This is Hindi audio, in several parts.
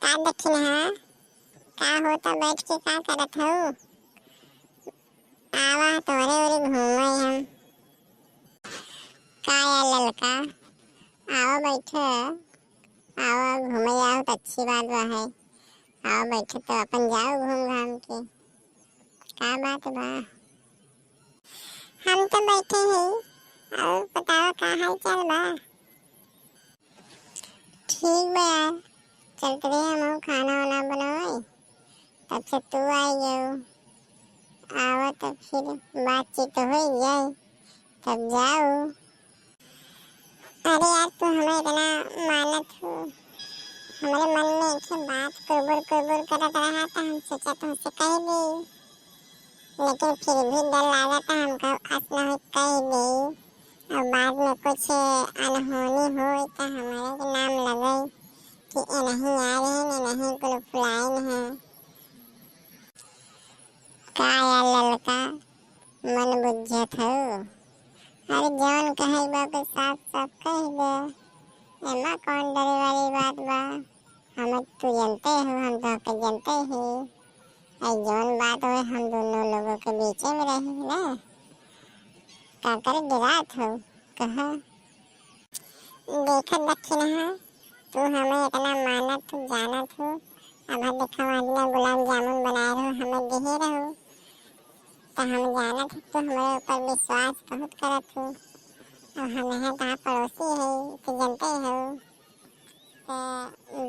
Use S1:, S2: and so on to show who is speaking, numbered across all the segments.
S1: का दक्षिण है का होता बैठ के का करत हो। आवा तोरे ओरे घूमे हम का या ललका आओ बैठे आओ घूमे आओ तो अच्छी बात बा है। आओ बैठे तो अपन जाओ घूम घाम के का बात बा। हम तो बैठे हैं और बताओ का हाल चाल बा। ठीक बा यार चलते रहे हम खाना वाना बनाए तब से तू आई गयो। आओ तो फिर बातचीत हो जाए तब जाओ। अरे यार तू हमें इतना मानत हो हमारे मन में एक बात कुरबुर करत रहा था हम सोचा तुमसे कह दी लेकिन फिर भी डर लगा था हमको असना हो कह दी और बाद में कुछ अनहोनी हो तो हमारे के नाम लगे कि ये नहीं आ रहे ने नहीं कुल फुलाइन है। का या ललका मन बुझत हो। अरे जौन कहे बा के साफ साफ कह दे एमा कौन डरे वाली बात बा। हम तू जानते हो हम तो के जानते ही आई जौन बात हो हम दोनों लोगों के बीच में रही ना का कर गिरात हो कहा। देखा दक्षिण है तू हमें इतना मानत जानत हो अब देखा वालिया गुलाब जामुन बनाए रहो हमें दिहे रहो तो हम जानत तो हमारे ऊपर विश्वास बहुत करत हो और हम हैं कहाँ पड़ोसी है तो जानते हो तो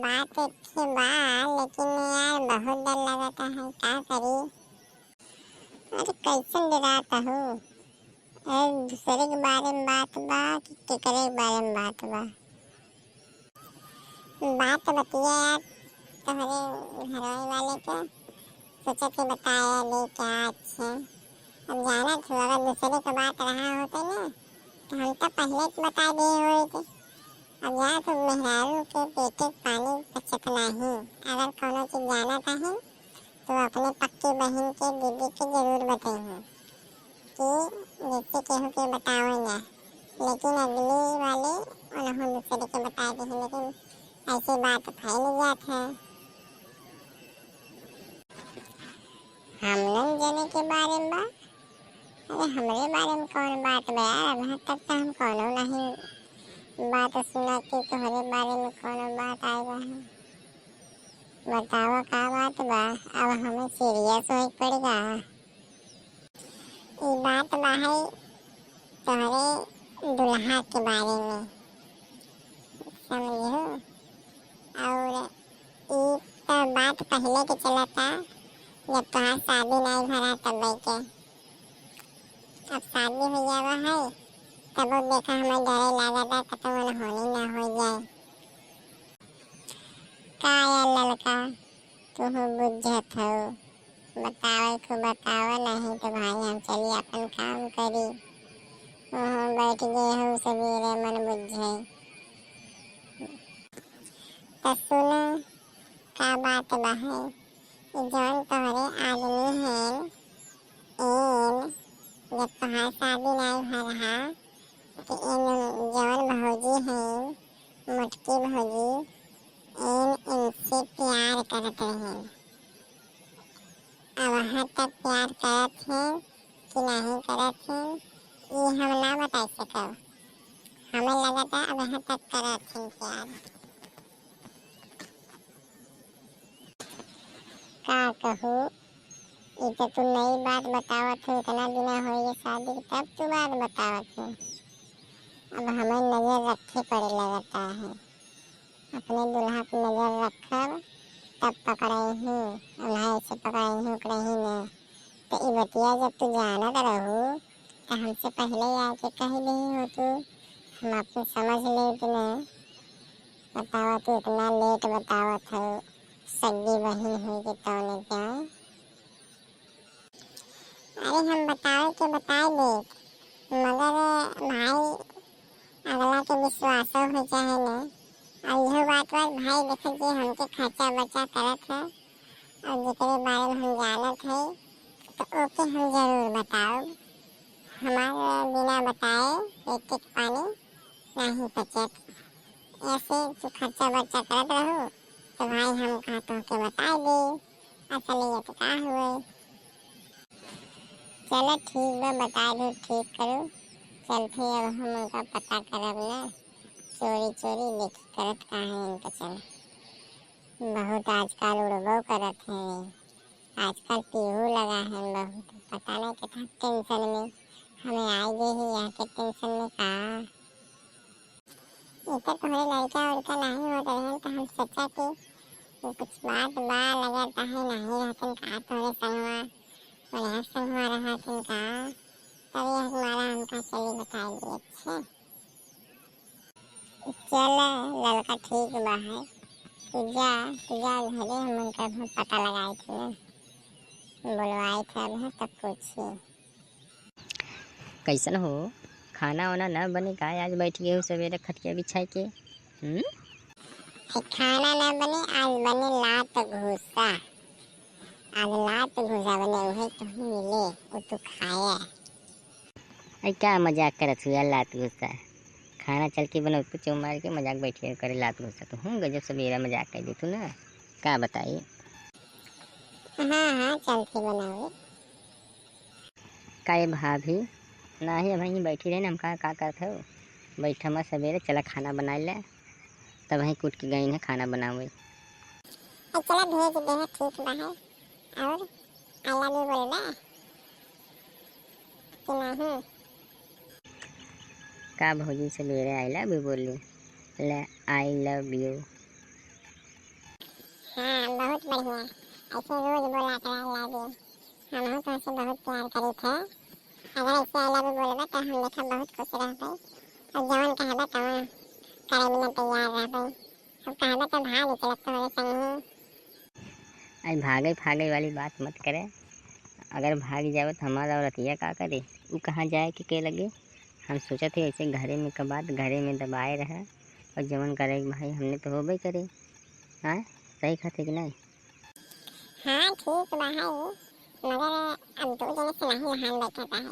S1: बात अच्छी बा लेकिन यार बहुत डर लगता है क्या करी। अरे कैसे डराता हो अरे दूसरे के बारे में बात बा कि केकरे के बारे में बात बा। बात बतिया यार तुम्हारे घरवाले वाले के सोचा कि बताया ले क्या अच्छा अब जाना था अगर दूसरे का बात रहा होते ना तो हम तो पहले बता दिए हुए थे। अब यहाँ तो मेहरारू के पेटे पानी बचत नहीं अगर कोनो चीज जाना चाहे तो अपने पक्की बहन के दीदी के जरूर बताइए कि जैसे केहू के बताओ ना लेकिन अगली वाले उन्होंने दूसरे के बता दी लेकिन ऐसी बात फैल जात है। हम लोग जाने के बारे में बा अरे हमारे बारे में कौन बात बा यार अभी तक तो हम कोनो नहीं बात सुना कि तुम्हारे बारे में कोनो बात आएगा है। बताओ का बात बा अब हमें सीरियस हो पड़ेगा। ये बात बा है तुम्हारे दुल्हा के बारे में समझो और ये तो बात पहले के चला था जब तुम्हारा शादी नहीं भरा तब के अब शादी हो जावा है तब देखा हमें डरे लगा था कि तुम होनी ना हो जाए। का या ललका तुम बुझत हो बताओ को बताओ नहीं तो भाई हम चलिए अपन काम करी बैठ गए हो सवेरे मन बुझे तो सुनो का बात बा है जौन तुम्हारे आदमी हैं इन जब तुम्हारा शादी नहीं भरा तो इन जौन भौजी हैं मुटकी भौजी इनसे प्यार करत रहे अब वहाँ तक प्यार करत हैं कि नहीं करत हैं ये हम ना बता सको हमें लगा था अब वहाँ तक करत हैं प्यार। का कहूँ ये तो तू नई बात बतावत हो इतना दिना हो ये शादी तब तू बात बतावत हो अब हमें नजर रखे पड़े लगता है अपने दुल्हा पर नजर रखब तब पकड़ाई हूँ उन्हें ऐसे पकड़ाई हूँ कहीं न तो ये बतिया जब तू जानत रहू तो हमसे पहले आके कह दी हो तू हम आपको समझ लेते न बतावा तू इतना लेट बतावत हो सगी बहन हुई कि तौने क्या। अरे हम बताओ कि बता दे मगर भाई अगला के विश्वास हो चाहे न और यह बात भाई देखे कि हमके खर्चा बचा करत है और जितने बारे में हम जानत है तो ओके हम जरूर बताओ हमारे बिना बताए एक एक पानी नहीं बचत ऐसे तो खर्चा बचा करत रहो तो भाई हम कहा तो के बता दे असलियत का हुए। चलो ठीक बा, बता दो, ठीक करो। चलते अब हम उनका पता करब ना, चोरी चोरी देखी करत कहाँ है इनका। चल बहुत आजकल उड़बो करत है, आजकल पीहू लगा है बहुत, पता नहीं कितना टेंशन में हमें आई गई ही यहाँ के टेंशन में कहा। इतना तुम्हारे लड़का उड़का नहीं होता है तो हम सोचा कि कुछ बात बा लगता है नहीं रहते कहा तुम्हारे संगवा बढ़िया संगवा रहा तुम कहा, तभी हमारा हमका चली बताइए। अच्छा चल लड़का ठीक बा है, तुझा तुझा घरे हम उनका पता लगाए थे ना, बुलवाए थे अब तब पूछिए।
S2: कैसन हो? खाना वाना ना बने का आज बैठ गए हो सवेरे खटिया बिछाई के?
S1: खाना ना बने, आज बने लात घूसा। आज लात घूसा बने, वही तो मिले वो तो खाया।
S2: अरे क्या मजाक करत हुआ लात घुसा? खाना चल के बनो तो मार के मजाक बैठिए करे लात घुसा तो हूँ गजब सवेरा मजाक कर दी तू ना, क्या बताइए।
S1: हाँ चल के बनाओगे।
S2: का भाभी ना ही वहीं बैठी रहे ना, हम का करते हो बैठा मैं सवेरे चला खाना बना ले, तब वहीं कूट के गई है खाना बनावे।
S1: चला भेज दे है, ठीक बा है। और आई लव यू बोल बा कि नहीं?
S2: का भौजी सवेरे आई लव यू बोली? ले आई लव यू।
S1: हाँ बहुत बढ़िया, ऐसे रोज बोला कर आई लव यू। हम तो ऐसे बहुत प्यार करी थे, अगर ऐसे आई लव यू बोलबा तो हम देखा बहुत खुश रह पाई, और जवन कहबा तवन करे बिना तैयार रह पाई। अब कहबा तो भाग चलत तुम्हारे संग ही।
S2: आज भागे भागे वाली बात मत करे, अगर भाग जाओ तो हमारा औरतिया का करे, वो कहाँ जाए के लगे। हम सोचा थे ऐसे घरे में का बात घरे में दबाए रहे और जवन करे भाई हमने तो होबे करे। हाँ सही खाते कि नहीं?
S1: हाँ ठीक बा है, मगर अब दो जने से नहीं लहान बैठा है।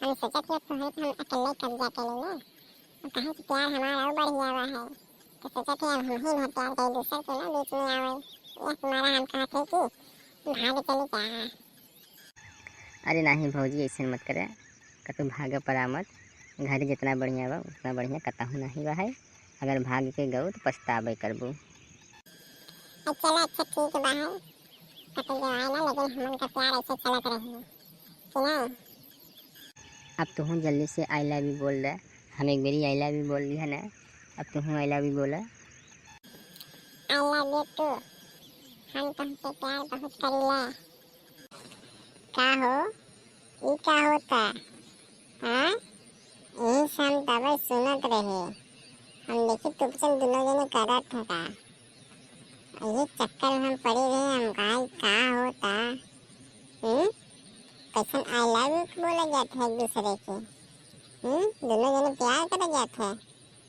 S1: हम सोचा थे अब तुम्हें तो हम अकेले कब्जा कर लेंगे, और कहा कि प्यार हमारा और बढ़िया हुआ है, तो सोचा थे अब हम ही बहुत प्यार करें दूसरे के ना बीच में आवे। यह तुम्हारा हम कहा थे कि भाग चली क्या।
S2: अरे नहीं भौजी ऐसे मत करे, कतु भागे पड़ा मत, घर जितना बढ़िया बा उतना बढ़िया कतहूँ नहीं बा है, अगर भाग के गऊ तो पछतावे करबू।
S1: चलो अच्छा ठीक बा है, कतई जवाए ना, लेकिन हम उनका प्यार ऐसे चलत रही कि नहीं।
S2: अब तो हूँ जल्दी से आई लव यू बोल रहा, हम एक बारी आई लव यू बोल दी है ना, अब तो हूँ आई लव यू बोला।
S1: आई लव यू टू, हम तुमसे प्यार बहुत करीला। का हो ये क्या होता? हाँ यही शाम दवाई सुनत रहे, हम देखी तुमसे दोनों जने करत था का, ये चक्कर में हम पड़े रहे, हम कहा का होता। कैसन आई लव यू बोला जाता है एक दूसरे के? दोनों जने प्यार कर जाते हैं,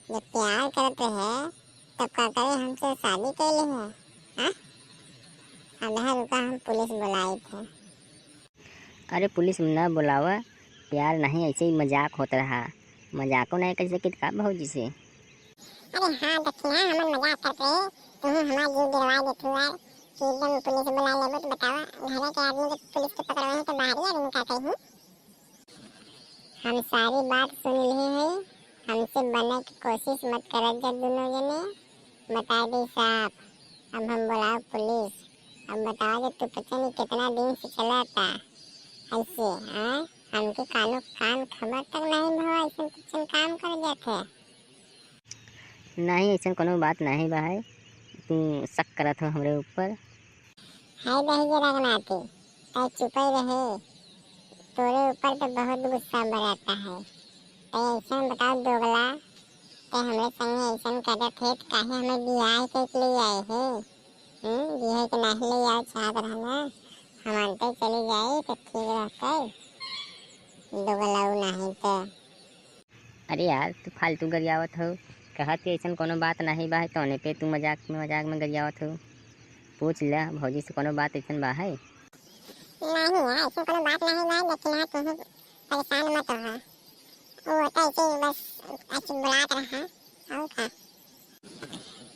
S1: जब प्यार करते हैं तब का करे हमसे शादी कर ले है। हाँ आधा रुका हम पुलिस बुलाई थे।
S2: अरे पुलिस न बुलावा, प्यार नहीं ऐसे ही मजाक होता रहा, मजाको नहीं कर सके का भौजी से।
S1: अरे हाँ दक्षिणा हम मजाक करते हैं, तुम हमारा जीव गिरवा देते हो यार कि एकदम पुलिस बुला ले, तो बतावा घर के आदमी जब पुलिस को पकड़वाए हैं तो बाहर ही आदमी का कहीं। हम सारी बात सुन ली है, हमसे बनने की कोशिश मत करो जब दोनों जने, बता दी साहब। अब हम बुलाओ पुलिस, अब बताओ कि तू पता नहीं कितना दिन से चला था ऐसे। हाँ हमके कानो कान खबर तक नहीं भवा, ऐसे कुछ काम कर जाते।
S2: नहीं ऐसा कोनो बात नहीं बा है, तू शक करत हो हमरे ऊपर।
S1: हाय दही रघुनाथी, ऐ चुप ही रहे, तोरे ऊपर तो बहुत गुस्सा बरता है। ऐ ऐसा बताओ दोगला, ते हमरे संगे ऐसा करत थे तो काहे हमें बियाह के लिए आए हैं? बियाह के नहीं ले आओ चाहत रहना, हम अंते चली जाए तो ठीक रहते, दोगला नहीं तो।
S2: अरे यार तू फालतू गरियावत हो, कहत कि ऐसा कोनो बात नहीं बा है तौने पे तू मजाक में गरियावत हो। पूछ ले भौजी से कोनो बात ऐसा बा है?
S1: नहीं है ऐसे कोनो बात नहीं बा, लेकिन हाँ तुम परेशान मत हो, वो तो ऐसे ही बस ऐसे बुलात रहा और का।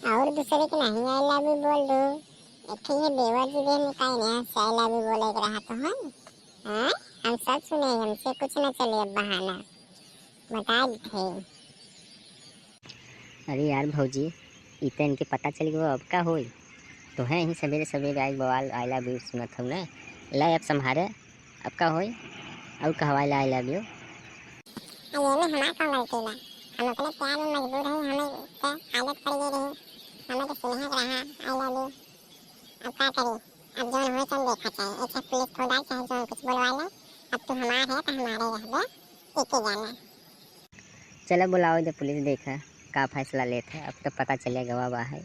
S1: और दूसरे के नहीं आई लव यू बोल दो। एक ये बेवर जी देने का नहीं से आई लव यू बोले के रहा तो हाँ हम सब सुने, हमसे कुछ ना चले अब बहाना बता थे।
S2: अरे यार भौजी, इतना इनके पता चल गया अब का होई। तो है ही सवेरे सवेरे आई बवाल आई लव यू सुनत हूँ ना। ला अब संभारे अब का होई और कहवाई ला आई लव यू।
S1: ये में हमारा कौन गलती बा, हम अपने प्यार में मजबूर है, हमें क्या आदत पड़ गई रही, हमें तो सुनहक रहा आई लव यू। अब क्या करें, अब जो हो चल देखा चाहे एक पुलिस खोदा चाहे जो कुछ बुलवा ले, अब तू हमारा है तो हमारे रह दे एक ही जाना।
S2: चलो बुलाओ जब पुलिस देखा का फैसला लेता है, अब तो पता चलेगा गवाह है।